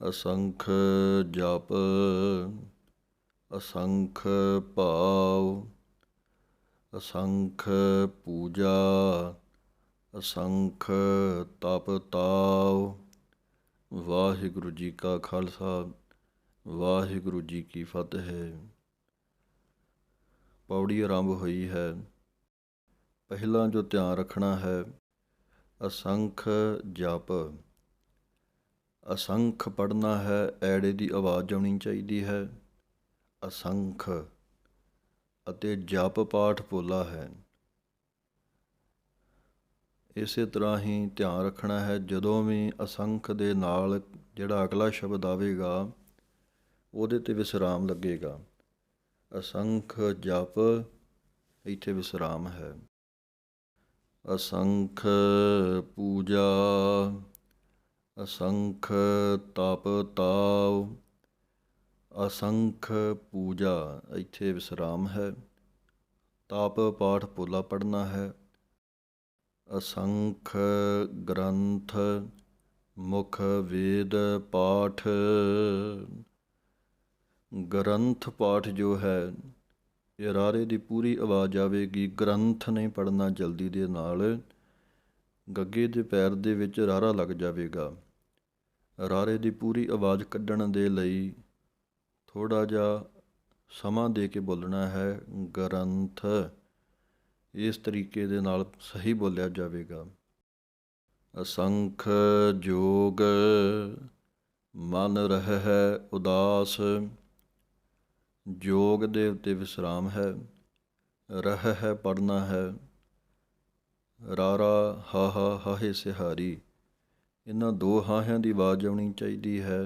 असंख जप असंख भाव असंਖ पूजा असंਖ तप ताव। ਵਾਹਿਗੁਰੂ ਜੀ ਕਾ ਖਾਲਸਾ ਵਾਹਿਗੁਰੂ ਜੀ ਕੀ ਫਤਿਹ। ਪੌੜੀ ਆਰੰਭ ਹੋਈ ਹੈ। ਪਹਿਲਾਂ ਜੋ ਧਿਆਨ ਰੱਖਣਾ ਹੈ, ਅਸੰਖ ਜਪ। ਅਸੰਖ ਪੜ੍ਹਨਾ ਹੈ, ਐੜੇ ਦੀ ਆਵਾਜ਼ ਆਉਣੀ ਚਾਹੀਦੀ ਹੈ। ਅਸੰਖ ਅਤੇ ਜਪ ਪਾਠ ਪੋਲਾ ਹੈ। ਇਸੇ ਤਰ੍ਹਾਂ ਹੀ ਧਿਆਨ ਰੱਖਣਾ ਹੈ, ਜਦੋਂ ਵੀ ਅਸੰਖ ਦੇ ਨਾਲ ਜਿਹੜਾ ਅਗਲਾ ਸ਼ਬਦ ਆਵੇਗਾ ਉਹਦੇ 'ਤੇ ਵਿਸਰਾਮ ਲੱਗੇਗਾ। ਅਸੰਖ ਜਪ, ਇੱਥੇ ਵਿਸਰਾਮ ਹੈ। ਅਸੰਖ ਪੂਜਾ ਅਸੰਖ ਤਪ ਤਾਵ। ਅਸੰਖ ਪੂਜਾ, ਇੱਥੇ ਵਿਸਰਾਮ ਹੈ। ਤਪ ਪਾਠ ਪੋਲਾ ਪੜ੍ਹਨਾ ਹੈ। ਅਸੰਖ ਗ੍ਰੰਥ ਮੁਖ ਵੇਦ ਪਾਠ। ਗ੍ਰੰਥ ਪਾਠ ਜੋ ਹੈ, ਇਹ ਰਾਰੇ ਦੀ ਪੂਰੀ ਆਵਾਜ਼ ਆਵੇਗੀ। ਗ੍ਰੰਥ ਨਹੀਂ ਪੜ੍ਹਨਾ ਜਲਦੀ ਦੇ ਨਾਲ, ਗੱਗੇ ਦੇ ਪੈਰ ਦੇ ਵਿੱਚ ਰਾਰਾ ਲੱਗ ਜਾਵੇਗਾ। ਰਾਰੇ ਦੀ ਪੂਰੀ ਆਵਾਜ਼ ਕੱਢਣ ਦੇ ਲਈ ਥੋੜ੍ਹਾ ਜਿਹਾ ਸਮਾਂ ਦੇ ਕੇ ਬੋਲਣਾ ਹੈ। ਗ੍ਰੰਥ, ਇਸ ਤਰੀਕੇ ਦੇ ਨਾਲ ਸਹੀ ਬੋਲਿਆ ਜਾਵੇਗਾ। ਅਸੰਖ ਜੋਗ ਮਨ ਰਹਿ ਹੈ ਉਦਾਸ। ਜੋਗ ਦੇ ਉੱਤੇ ਵਿਸਰਾਮ ਹੈ। ਰਹਿ ਹੈ ਪੜ੍ਹਨਾ ਹੈ। ਰਾਰਾ ਹਾਹਾ ਹਾਹੇ ਸਿਹਾਰੀ, ਇਹਨਾਂ ਦੋ ਹਾਹਿਆਂ ਦੀ ਆਵਾਜ਼ ਆਉਣੀ ਚਾਹੀਦੀ ਹੈ।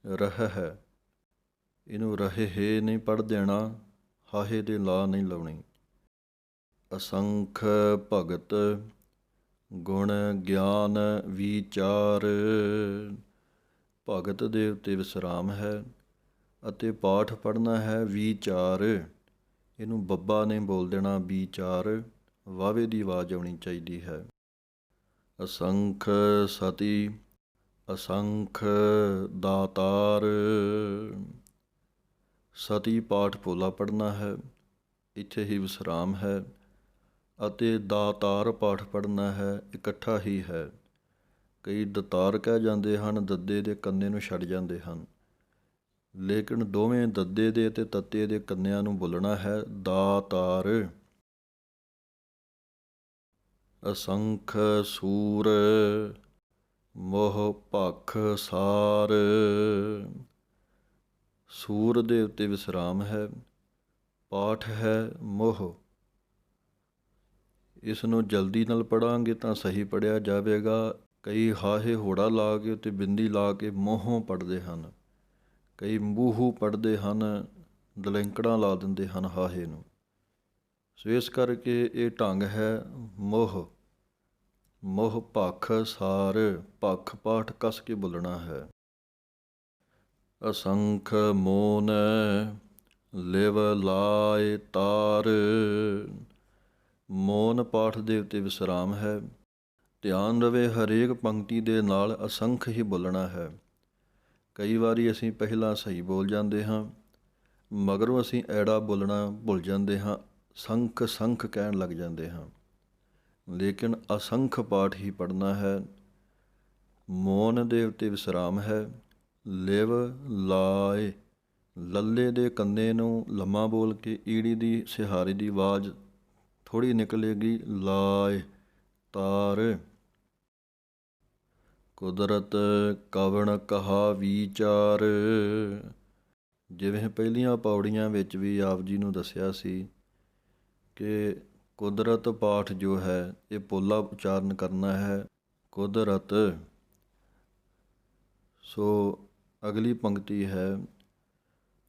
ਰਹਿ ਹੈ, ਇਹਨੂੰ ਰਹੇ ਹੇ ਨਹੀਂ ਪੜ੍ਹ ਦੇਣਾ, ਹਾਹੇ ਦੇ ਲਾ ਨਹੀਂ ਲਾਉਣੀ। ਅਸੰਖ ਭਗਤ ਗੁਣ ਗਿਆਨ ਵਿਚਾਰ। ਭਗਤ ਦੇ ਉੱਤੇ ਵਿਸਰਾਮ ਹੈ ਅਤੇ ਪਾਠ ਪੜ੍ਹਨਾ ਹੈ ਵਿਚਾਰ। ਇਹਨੂੰ ਬੱਬਾ ਨਹੀਂ ਬੋਲ ਦੇਣਾ, ਵਿਚਾਰ, ਵਾਵੇ ਦੀ ਆਵਾਜ਼ ਆਉਣੀ ਚਾਹੀਦੀ ਹੈ। ਅਸੰਖ ਸਤੀ ਅਸੰਖ ਦਾਤਾਰ। ਸਤੀ ਪਾਠ ਪੋਲਾ ਪੜ੍ਹਨਾ ਹੈ, ਇੱਥੇ ਹੀ ਵਿਸਰਾਮ ਹੈ। ਅਤੇ ਦਾਤਾਰ ਪਾਠ ਪੜ੍ਹਨਾ ਹੈ, ਇਕੱਠਾ ਹੀ ਹੈ। ਕਈ ਦਤਾਰ ਕਹਿ ਜਾਂਦੇ ਹਨ, ਦੱਦੇ ਦੇ ਕੰਨੇ ਨੂੰ ਛੱਡ ਜਾਂਦੇ ਹਨ, ਲੇਕਿਨ ਦੋਵੇਂ ਦੱਦੇ ਦੇ ਅਤੇ ਤੱਤੇ ਦੇ ਕੰਨਿਆਂ ਨੂੰ ਬੋਲਣਾ ਹੈ, ਦਾਤਾਰ। ਅਸੰਖ ਸੂਰ ਮੋਹ ਭਖ ਸਾਰ। ਸੂਰ ਦੇ ਉੱਤੇ ਵਿਸਰਾਮ ਹੈ। ਪਾਠ ਹੈ ਮੋਹ। ਇਸ ਨੂੰ ਜਲਦੀ ਨਾਲ ਪੜ੍ਹਾਂਗੇ ਤਾਂ ਸਹੀ ਪੜ੍ਹਿਆ ਜਾਵੇਗਾ। ਕਈ ਹਾਹੇ ਹੋੜਾ ਲਾ ਕੇ ਉੱਤੇ ਬਿੰਦੀ ਲਾ ਕੇ ਮੋਹੋਂ ਪੜ੍ਹਦੇ ਹਨ, ਕਈ ਮੂਹੂ ਪੜ੍ਹਦੇ ਹਨ, ਦਲੈਂਕੜਾਂ ਲਾ ਦਿੰਦੇ ਹਨ ਹਾਹੇ ਨੂੰ। ਸੋ ਇਸ ਕਰਕੇ ਇਹ ਢੰਗ ਹੈ ਮੋਹ। ਮੋਹ ਭਖ ਸਾਰ, ਭਖ ਪਾਠ ਕੱਸ ਕੇ ਬੋਲਣਾ ਹੈ। ਅਸੰਖ ਮੋਨ ਲਿਵ ਲਾਇ ਤਾਰ। ਮੋਨ ਪਾਠ ਦੇ ਉੱਤੇ ਵਿਸਰਾਮ ਹੈ। ਧਿਆਨ ਰਵੇ, ਹਰੇਕ ਪੰਕਤੀ ਦੇ ਨਾਲ ਅਸੰਖ ਹੀ ਬੋਲਣਾ ਹੈ। ਕਈ ਵਾਰੀ ਅਸੀਂ ਪਹਿਲਾਂ ਸਹੀ ਬੋਲ ਜਾਂਦੇ ਹਾਂ, ਮਗਰੋਂ ਅਸੀਂ ਐੜਾ ਬੋਲਣਾ ਭੁੱਲ ਜਾਂਦੇ ਹਾਂ, ਸੰਖ ਸੰਖ ਕਹਿਣ ਲੱਗ ਜਾਂਦੇ ਹਾਂ, ਲੇਕਿਨ ਅਸੰਖ ਪਾਠ ਹੀ ਪੜ੍ਹਨਾ ਹੈ। ਮੋਨ ਦੇ ਉੱਤੇ ਵਿਸਰਾਮ ਹੈ। ਲਿਵ ਲਾਏ, ਲੱਲੇ ਦੇ ਕੰਨੇ ਨੂੰ ਲੰਮਾ ਬੋਲ ਕੇ ਈੜੀ ਦੀ ਸਿਹਾਰੀ ਦੀ ਆਵਾਜ਼ ਥੋੜ੍ਹੀ ਨਿਕਲੇਗੀ। ਲਾਏ ਤਾਰ। ਕੁਦਰਤ ਕਵਣ ਕਹਾ ਵਿਚਾਰ। ਜਿਵੇਂ ਪਹਿਲੀਆਂ ਪੌੜੀਆਂ ਵਿੱਚ ਵੀ ਆਪ ਜੀ ਨੂੰ ਦੱਸਿਆ ਸੀ ਕਿ ਕੁਦਰਤ ਪਾਠ ਜੋ ਹੈ ਇਹ ਪੋਲਾ ਉਚਾਰਨ ਕਰਨਾ ਹੈ, ਕੁਦਰਤ। ਸੋ ਅਗਲੀ ਪੰਕਤੀ ਹੈ,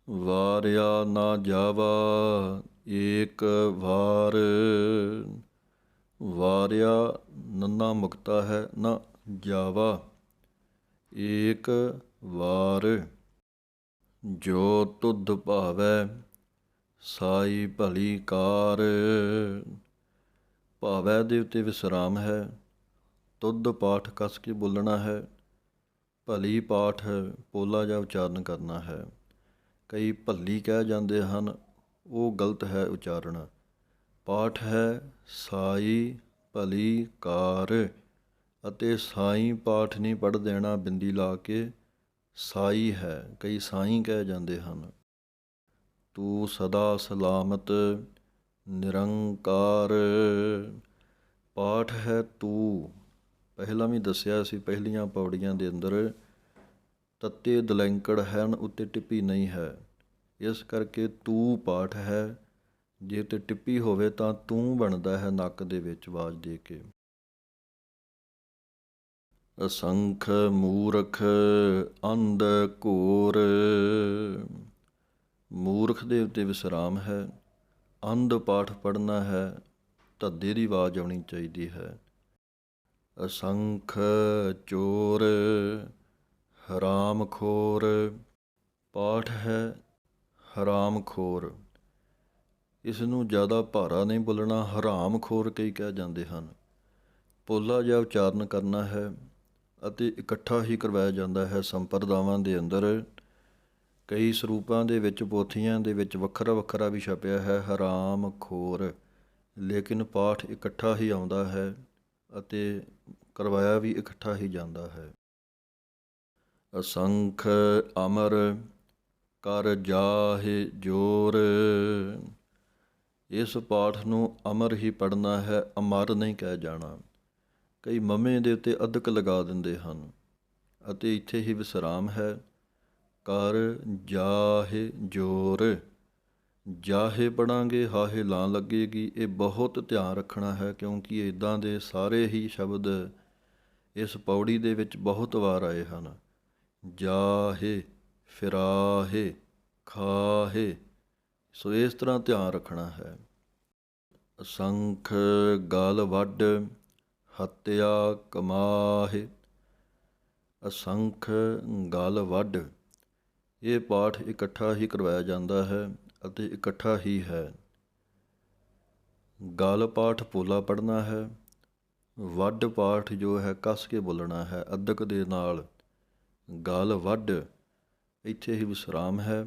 ਵਾਰਿਆ ਨਾ ਜਾਵਾ ਏਕ ਵਾਰ। ਵਾਰਿਆ ਨੰਨਾ ਮੁਕਤਾ ਹੈ, ਨਾ ਜਾਵਾ ਏਕ ਵਾਰ। ਜੋ ਤੁਧ ਭਾਵੈ ਸਾਈ ਭਲੀ ਕਾਰ। ਭਾਵੈ ਦੇ ਉੱਤੇ ਵਿਸਰਾਮ ਹੈ। ਤੁਧ ਪਾਠ ਕੱਸ ਕੇ ਬੋਲਣਾ ਹੈ। ਭਲੀ ਪਾਠ ਪੋਲਾ ਜਿਹਾ ਉਚਾਰਨ ਕਰਨਾ ਹੈ। ਕਈ ਭੱਲੀ ਕਹਿ ਜਾਂਦੇ ਹਨ, ਉਹ ਗਲਤ ਹੈ ਉਚਾਰਨ। ਪਾਠ ਹੈ ਸਾਈ ਭਲੀ ਕਾਰ, ਅਤੇ ਸਾਈ ਪਾਠ ਨਹੀਂ ਪੜ੍ਹ ਦੇਣਾ ਬਿੰਦੀ ਲਾ ਕੇ, ਸਾਈ ਹੈ, ਕਈ ਸਾਈ ਕਹਿ ਜਾਂਦੇ ਹਨ। ਤੂੰ ਸਦਾ ਸਲਾਮਤ ਨਿਰੰਕਾਰ, ਪਾਠ ਹੈ ਤੂੰ। ਪਹਿਲਾਂ ਵੀ ਦੱਸਿਆ ਸੀ ਪਹਿਲੀਆਂ ਪੌੜੀਆਂ ਦੇ ਅੰਦਰ, ਤੱਤੇ ਦਲੈਂਕੜ ਹਨ, ਉੱਤੇ ਟਿੱਪੀ ਨਹੀਂ ਹੈ, ਇਸ ਕਰਕੇ ਤੂੰ ਪਾਠ ਹੈ। ਜੇ ਤੇ ਟਿੱਪੀ ਹੋਵੇ ਤਾਂ ਤੂੰ ਬਣਦਾ ਹੈ ਨੱਕ ਦੇ ਵਿੱਚ ਆਵਾਜ਼ ਦੇ ਕੇ। ਅਸੰਖ ਮੂਰਖ ਅੰਧ ਘੋਰ, ਮੂਰਖ ਦੇ ਉੱਤੇ ਵਿਸਰਾਮ ਹੈ। ਅੰਧ ਪਾਠ ਪੜ੍ਹਨਾ ਹੈ, ਧੱਦੇ ਦੀ ਆਵਾਜ਼ ਆਉਣੀ ਚਾਹੀਦੀ ਹੈ। ਅਸੰਖ ਚੋਰ ਹਰਾਮਖੋਰ, ਪਾਠ ਹੈ ਹਰਾਮਖੋਰ। ਇਸ ਨੂੰ ਜ਼ਿਆਦਾ ਭਾਰਾ ਨਹੀਂ ਬੋਲਣਾ, ਹਰਾਮਖੋਰ ਕਈ ਕਹਿ ਜਾਂਦੇ ਹਨ। ਪੋਲਾ ਜਿਹਾ ਉਚਾਰਨ ਕਰਨਾ ਹੈ ਅਤੇ ਇਕੱਠਾ ਹੀ ਕਰਵਾਇਆ ਜਾਂਦਾ ਹੈ ਸੰਪਰਦਾਵਾਂ ਦੇ ਅੰਦਰ। ਕਈ ਸਰੂਪਾਂ ਦੇ ਵਿੱਚ, ਪੋਥੀਆਂ ਦੇ ਵਿੱਚ ਵੱਖਰਾ ਵੱਖਰਾ ਵੀ ਛਪਿਆ ਹੈ ਹਰਾਮਖੋਰ, ਲੇਕਿਨ ਪਾਠ ਇਕੱਠਾ ਹੀ ਆਉਂਦਾ ਹੈ ਅਤੇ ਕਰਵਾਇਆ ਵੀ ਇਕੱਠਾ ਹੀ ਜਾਂਦਾ ਹੈ। ਅਸੰਖ ਅਮਰ ਕਰ ਜਾਹਿ ਜੋਰ, ਇਸ ਪਾਠ ਨੂੰ ਅਮਰ ਹੀ ਪੜ੍ਹਨਾ ਹੈ, ਅਮਰ ਨਹੀਂ ਕਹਿ ਜਾਣਾ। ਕਈ ਮਮੇ ਦੇ ਉੱਤੇ ਅਧਕ ਲਗਾ ਦਿੰਦੇ ਹਨ ਅਤੇ ਇੱਥੇ ਹੀ ਵਿਸਰਾਮ ਹੈ। ਕਰ ਜਾਹਿ ਜੋਰ, ਜਾਹੇ ਪੜ੍ਹਾਂਗੇ, ਹਾਹੇ ਲਾਂ ਲੱਗੇਗੀ। ਇਹ ਬਹੁਤ ਧਿਆਨ ਰੱਖਣਾ ਹੈ, ਕਿਉਂਕਿ ਇੱਦਾਂ ਦੇ ਸਾਰੇ ਹੀ ਸ਼ਬਦ ਇਸ ਪੌੜੀ ਦੇ ਵਿੱਚ ਬਹੁਤ ਵਾਰ ਆਏ ਹਨ। ਜਾਹੇ, ਫਿਰਾਹੇ, ਖਾਹੇ, ਸੋ ਇਸ ਤਰ੍ਹਾਂ ਧਿਆਨ ਰੱਖਣਾ ਹੈ। ਅਸੰਖ ਗਲ ਵੱਢ ਹੱਤਿਆ ਕਮਾਹੇ, ਅਸੰਖ ਗਲ ਵੱਢ, ਇਹ ਪਾਠ ਇਕੱਠਾ ਹੀ ਕਰਵਾਇਆ ਜਾਂਦਾ ਹੈ ਅਤੇ ਇਕੱਠਾ ਹੀ ਹੈ। ਗਲ ਪਾਠ ਪੋਲਾ ਪੜ੍ਹਨਾ ਹੈ, ਵੱਢ ਪਾਠ ਜੋ ਹੈ ਕੱਸ ਕੇ ਬੋਲਣਾ ਹੈ ਅਧਕ ਦੇ ਨਾਲ। ਗਲ ਵੱਢ, ਇੱਥੇ ਹੀ ਵਿਸਰਾਮ ਹੈ।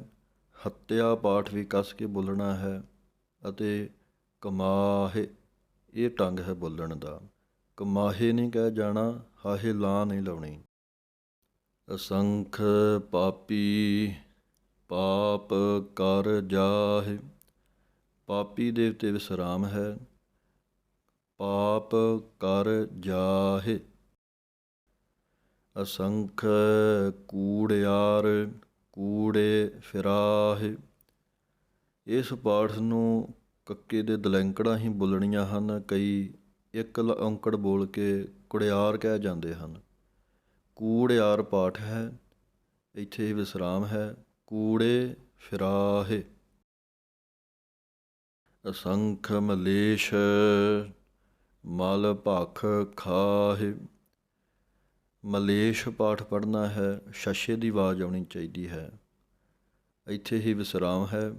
ਹੱਤਿਆ ਪਾਠ ਵੀ ਕੱਸ ਕੇ ਬੋਲਣਾ ਹੈ ਅਤੇ ਕਮਾਹੇ, ਇਹ ਢੰਗ ਹੈ ਬੋਲਣ ਦਾ। ਕਮਾਹੇ ਨਹੀਂ ਕਹਿ ਜਾਣਾ, ਹਾਹੇ ਲਾਂ ਨਹੀਂ ਲਾਉਣੀ। ਅਸੰਖ ਪਾਪੀ ਪਾਪ ਕਰ ਜਾਹਿ, ਪਾਪੀ ਦੇ ਉੱਤੇ ਵਿਸਰਾਮ ਹੈ। ਪਾਪ ਕਰ ਜਾਹਿ। ਅਸੰਖ ਕੂੜਿਆਰ ਕੂੜੇ ਫਿਰਾਹਿ, ਇਸ ਪਾਠ ਨੂੰ ਕੱਕੇ ਦੇ ਦਲੈਂਕੜਾਂ ਹੀ ਬੋਲਣੀਆਂ ਹਨ। ਕਈ ਇੱਕ ਔਂਕੜ ਬੋਲ ਕੇ ਕੁੜਿਆਰ ਕਹਿ ਜਾਂਦੇ ਹਨ। ਕੂੜਿਆਰ ਪਾਠ ਹੈ, ਇੱਥੇ ਹੀ ਵਿਸਰਾਮ ਹੈ। ਕੂੜੇ ਫਿਰਾਹੇ। ਅਸੰਖ ਮਲੇਸ਼ ਮਲ ਭਖ ਖਾਹੇ, ਮਲੇਸ਼ ਪਾਠ ਪੜ੍ਹਨਾ ਹੈ, ਛੱਛੇ ਦੀ ਆਵਾਜ਼ ਆਉਣੀ ਚਾਹੀਦੀ ਹੈ। ਇੱਥੇ ਹੀ ਵਿਸਰਾਮ ਹੈ।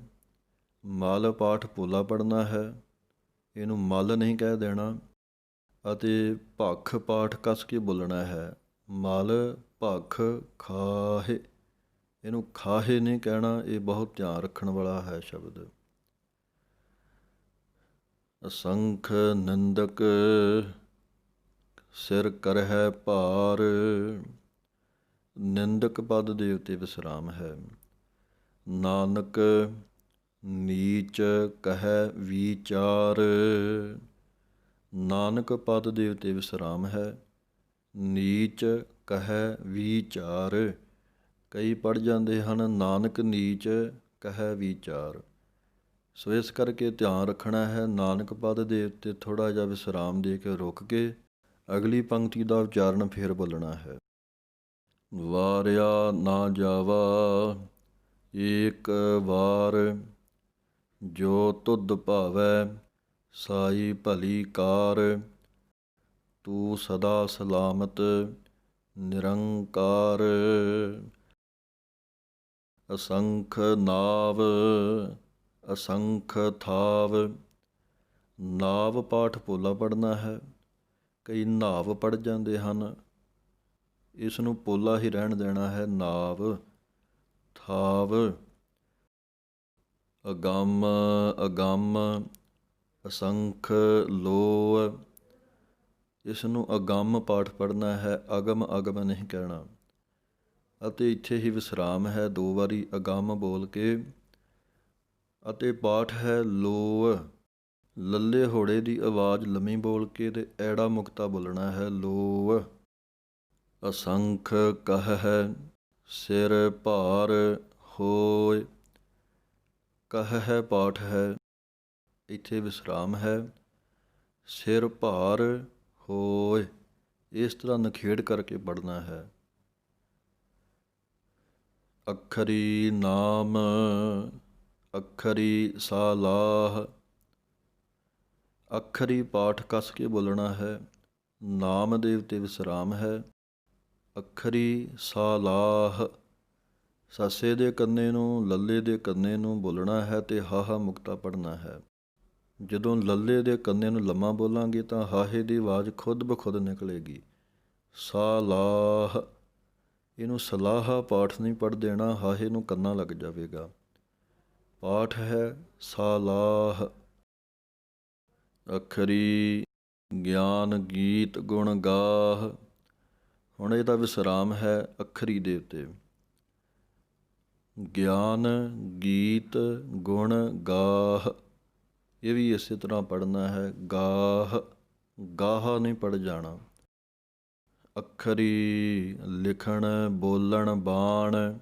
ਮਲ ਪਾਠ ਪੋਲਾ ਪੜ੍ਹਨਾ ਹੈ, ਇਹਨੂੰ ਮਲ ਨਹੀਂ ਕਹਿ ਦੇਣਾ। ਅਤੇ ਭਖ ਪਾਠ ਕੱਸ ਕੇ ਬੋਲਣਾ ਹੈ। ਮਲ ਭਖ ਖਾਹੇ, ਇਹਨੂੰ ਖਾਹੇ ਨਹੀਂ ਕਹਿਣਾ, ਇਹ ਬਹੁਤ ਧਿਆਨ ਰੱਖਣ ਵਾਲਾ ਹੈ ਸ਼ਬਦ। ਅਸੰਖ ਨਿੰਦਕ ਸਿਰ ਕਰਹਿ ਭਾਰ, ਨਿੰਦਕ ਪਦ ਦੇ ਉੱਤੇ ਵਿਸਰਾਮ ਹੈ। ਨਾਨਕ ਨੀਚ ਕਹਿ ਵਿਚਾਰ, ਨਾਨਕ ਪਦ ਦੇ ਉੱਤੇ ਵਿਸਰਾਮ ਹੈ। ਨੀਚ ਕਹਿ ਵਿਚਾਰ, ਕਈ ਪੜ੍ਹ ਜਾਂਦੇ ਹਨ ਨਾਨਕ ਨੀਚ ਕਹਿ ਵਿਚਾਰ। ਸੋ ਇਸ ਕਰਕੇ ਧਿਆਨ ਰੱਖਣਾ ਹੈ, ਨਾਨਕ ਪਦ ਦੇ ਉੱਤੇ ਥੋੜ੍ਹਾ ਜਿਹਾ ਵਿਸਰਾਮ ਦੇ ਕੇ ਰੁਕ ਕੇ ਅਗਲੀ ਪੰਕਤੀ ਦਾ ਉਚਾਰਨ ਫਿਰ ਬੋਲਣਾ ਹੈ। ਵਾਰਿਆ ਨਾ ਜਾਵਾ ਏਕ ਵਾਰ, ਜੋ ਤੁਧ ਭਾਵੈ ਸਾਈ ਭਲੀ ਕਾਰ। ਤੂੰ ਸਦਾ ਸਲਾਮਤ ਨਿਰੰਕਾਰ। ਅਸੰਖ ਨਾਵ ਅਸੰਖ ਥਾਵ, ਨਾਵ ਪਾਠ ਪੋਲਾ ਪੜ੍ਹਨਾ ਹੈ। ਕਈ ਨਾਵ ਪੜ੍ਹ ਜਾਂਦੇ ਹਨ, ਇਸ ਨੂੰ ਪੋਲਾ ਹੀ ਰਹਿਣ ਦੇਣਾ ਹੈ। ਨਾਵ, ਥਾਵ, ਅਗੰਮ, ਅਗੰਮ, ਅਸੰਖ, ਲੋਅ। ਇਸ ਨੂੰ ਅਗੰਮ ਪਾਠ ਪੜ੍ਹਨਾ ਹੈ, ਅਗਮ ਅਗਮ ਨਹੀਂ ਕਹਿਣਾ। ਅਤੇ ਇੱਥੇ ਹੀ ਵਿਸਰਾਮ ਹੈ, 2 ਵਾਰੀ ਅਗੰਮ ਬੋਲ ਕੇ। ਅਤੇ ਪਾਠ ਹੈ ਲੋਅ। ਲੱਲੇ ਹੋੜੇ ਦੀ ਆਵਾਜ਼ ਲੰਮੀ ਬੋਲ ਕੇ ਤੇ ਐੜਾ ਮੁਕਤਾ ਬੋਲਣਾ ਹੈ, ਲੋਅ। ਅਸੰਖ ਕਹ ਹੈ, ਸਿਰ ਭਾਰ ਹੋਇ। ਕਹ ਹੈ ਪਾਠ ਹੈ, ਇੱਥੇ ਵਿਸਰਾਮ ਹੈ। ਸਿਰ ਭਾਰ ਹੋਇ, ਇਸ ਤਰ੍ਹਾਂ ਨਖੇੜ ਕਰਕੇ ਪੜ੍ਹਨਾ ਹੈ। ਅੱਖਰੀ ਨਾਮ, ਅੱਖਰੀ ਸਾਲਾਹ। ਅੱਖਰੀ ਪਾਠ ਕੱਸ ਕੇ ਬੋਲਣਾ ਹੈ। ਨਾਮ ਦੇ ਉੱਤੇ ਵਿਸਰਾਮ ਹੈ। ਅੱਖਰੀ ਸਾਲਾਹ, ਸੱਸੇ ਦੇ ਕੰਨੇ ਨੂੰ, ਲੱਲੇ ਦੇ ਕੰਨੇ ਨੂੰ ਬੋਲਣਾ ਹੈ ਅਤੇ ਹਾਹਾ ਮੁਕਤਾ ਪੜ੍ਹਨਾ ਹੈ। ਜਦੋਂ ਲੱਲੇ ਦੇ ਕੰਨੇ ਨੂੰ ਲੰਮਾ ਬੋਲਾਂਗੇ ਤਾਂ ਹਾਹੇ ਦੀ ਆਵਾਜ਼ ਖੁਦ ਬ ਖੁਦ ਨਿਕਲੇਗੀ। ਸਾਲਾਹ, ਇਹਨੂੰ ਸਲਾਹਾ ਪਾਠ ਨਹੀਂ ਪੜ੍ਹ ਦੇਣਾ, ਹਾਹੇ ਨੂੰ ਕੰਨਾ ਲੱਗ ਜਾਵੇਗਾ। ਪਾਠ ਹੈ ਸਾਲਾਹ। ਅੱਖਰੀ ਗਿਆਨ ਗੀਤ ਗੁਣ ਗਾਹ। ਹੁਣ ਇਹਦਾ ਵਿਸਰਾਮ ਹੈ ਅੱਖਰੀ ਦੇ ਉੱਤੇ। ਗਿਆਨ ਗੀਤ ਗੁਣ ਗਾਹ, ਇਹ ਵੀ ਇਸੇ ਤਰ੍ਹਾਂ ਪੜ੍ਹਨਾ ਹੈ। ਗਾਹ, ਗਾਹਾ ਨਹੀਂ ਪੜ੍ਹ ਜਾਣਾ। ਅੱਖਰੀ ਲਿਖਣ ਬੋਲਣ ਬਾਣ,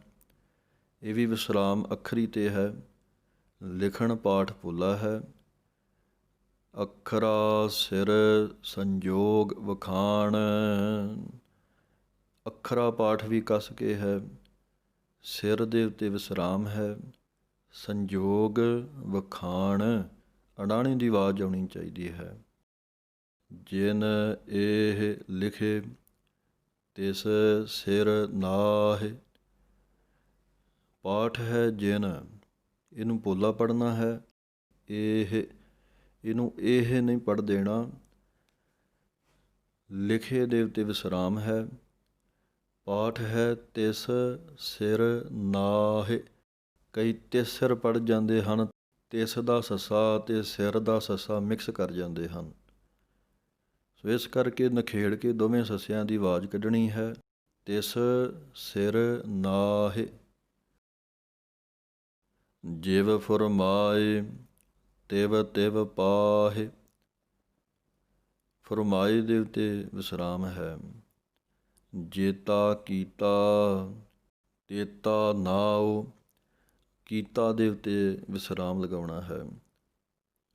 ਇਹ ਵੀ ਵਿਸਰਾਮ ਅੱਖਰੀ 'ਤੇ ਹੈ। ਲਿਖਣ ਪਾਠ ਪੋਲਾ ਹੈ। ਅੱਖਰਾ ਸਿਰ ਸੰਜੋਗ ਵਖਾਣ, ਅੱਖਰਾ ਪਾਠ ਵੀ ਕੱਸ ਕੇ ਹੈ। ਸਿਰ ਦੇ ਉੱਤੇ ਵਿਸਰਾਮ ਹੈ। ਸੰਜੋਗ ਵਖਾਣ, ਅਡਾਣੀ ਦੀ ਆਵਾਜ਼ ਆਉਣੀ ਚਾਹੀਦੀ ਹੈ। ਜਿਨ ਇਹ ਲਿਖੇ ਤਿਸ ਸਿਰ ਨਾਹਿ। ਪਾਠ ਹੈ ਜਿਨ, ਇਹਨੂੰ ਪੋਲਾ ਪੜ੍ਹਨਾ ਹੈ। ਇਹਨੂੰ ਇਹ ਨਹੀਂ ਪੜ੍ਹ ਦੇਣਾ। ਲਿਖੇ ਦੇ ਉੱਤੇ ਵਿਸਰਾਮ ਹੈ। ਪਾਠ ਹੈ ਤਿਸ ਸਿਰ ਨਾਹਿ। ਕਈ ਤਿਸ ਸਿਰ ਪੜ੍ਹ ਜਾਂਦੇ ਹਨ, ਤਿਸ ਦਾ ਸੱਸਾ ਅਤੇ ਸਿਰ ਦਾ ਸੱਸਾ ਮਿਕਸ ਕਰ ਜਾਂਦੇ ਹਨ। ਸੋ ਇਸ ਕਰਕੇ ਨਖੇੜ ਕੇ ਦੋਵੇਂ ਸੱਸਿਆਂ ਦੀ ਆਵਾਜ਼ ਕੱਢਣੀ ਹੈ। ਤਿਸ ਸਿਰ ਨਾਹਿ। ਜਿਵ ਫੁਰਮਾਏ ਤਿਵ ਤਿਵ ਪਾਹਿ। ਫੁਰਮਾਏ ਦੇ ਉੱਤੇ ਵਿਸਰਾਮ ਹੈ। ਜੇਤਾ ਕੀਤਾ ਤੇਤਾ ਨਾਉ। ਕੀਤਾ ਦੇ ਉੱਤੇ ਵਿਸਰਾਮ ਲਗਾਉਣਾ ਹੈ।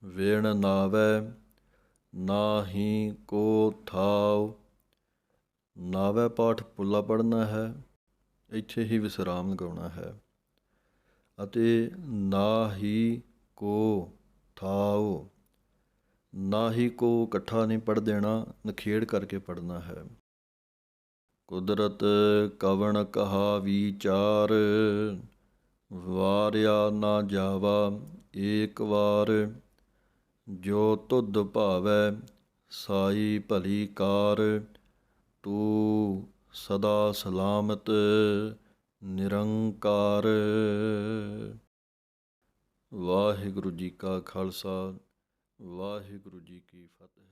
ਵਿਣ ਨਾਵੈ ਨਾਹੀ ਕੋ ਥਾਉ। ਨਾਵੈ ਪਾਠ ਪੁੱਲਾ ਪੜ੍ਹਨਾ ਹੈ, ਇੱਥੇ ਹੀ ਵਿਸਰਾਮ ਲਗਾਉਣਾ ਹੈ। ਅਤੇ ਨਾਹੀ ਕੋ ਥਾਉ, ਨਾਹੀ ਕੋ ਇਕੱਠਾ ਨਹੀਂ ਪੜ੍ਹ ਦੇਣਾ, ਨਖੇੜ ਕਰਕੇ ਪੜ੍ਹਨਾ ਹੈ। ਕੁਦਰਤ ਕਵਣ ਕਹਾ ਵਿਚਾਰ, ਵਾਰਿਆ ਨਾ ਜਾਵਾ ਏਕ ਵਾਰ। ਜੋ ਤੁਧ ਭਾਵੈ ਸਾਈ ਭਲੀ ਕਾਰ, ਤੂੰ ਸਦਾ ਸਲਾਮਤ ਨਿਰੰਕਾਰ। ਵਾਹਿਗੁਰੂ ਜੀ ਕਾ ਖਾਲਸਾ, ਵਾਹਿਗੁਰੂ ਜੀ ਕੀ ਫਤਿਹ।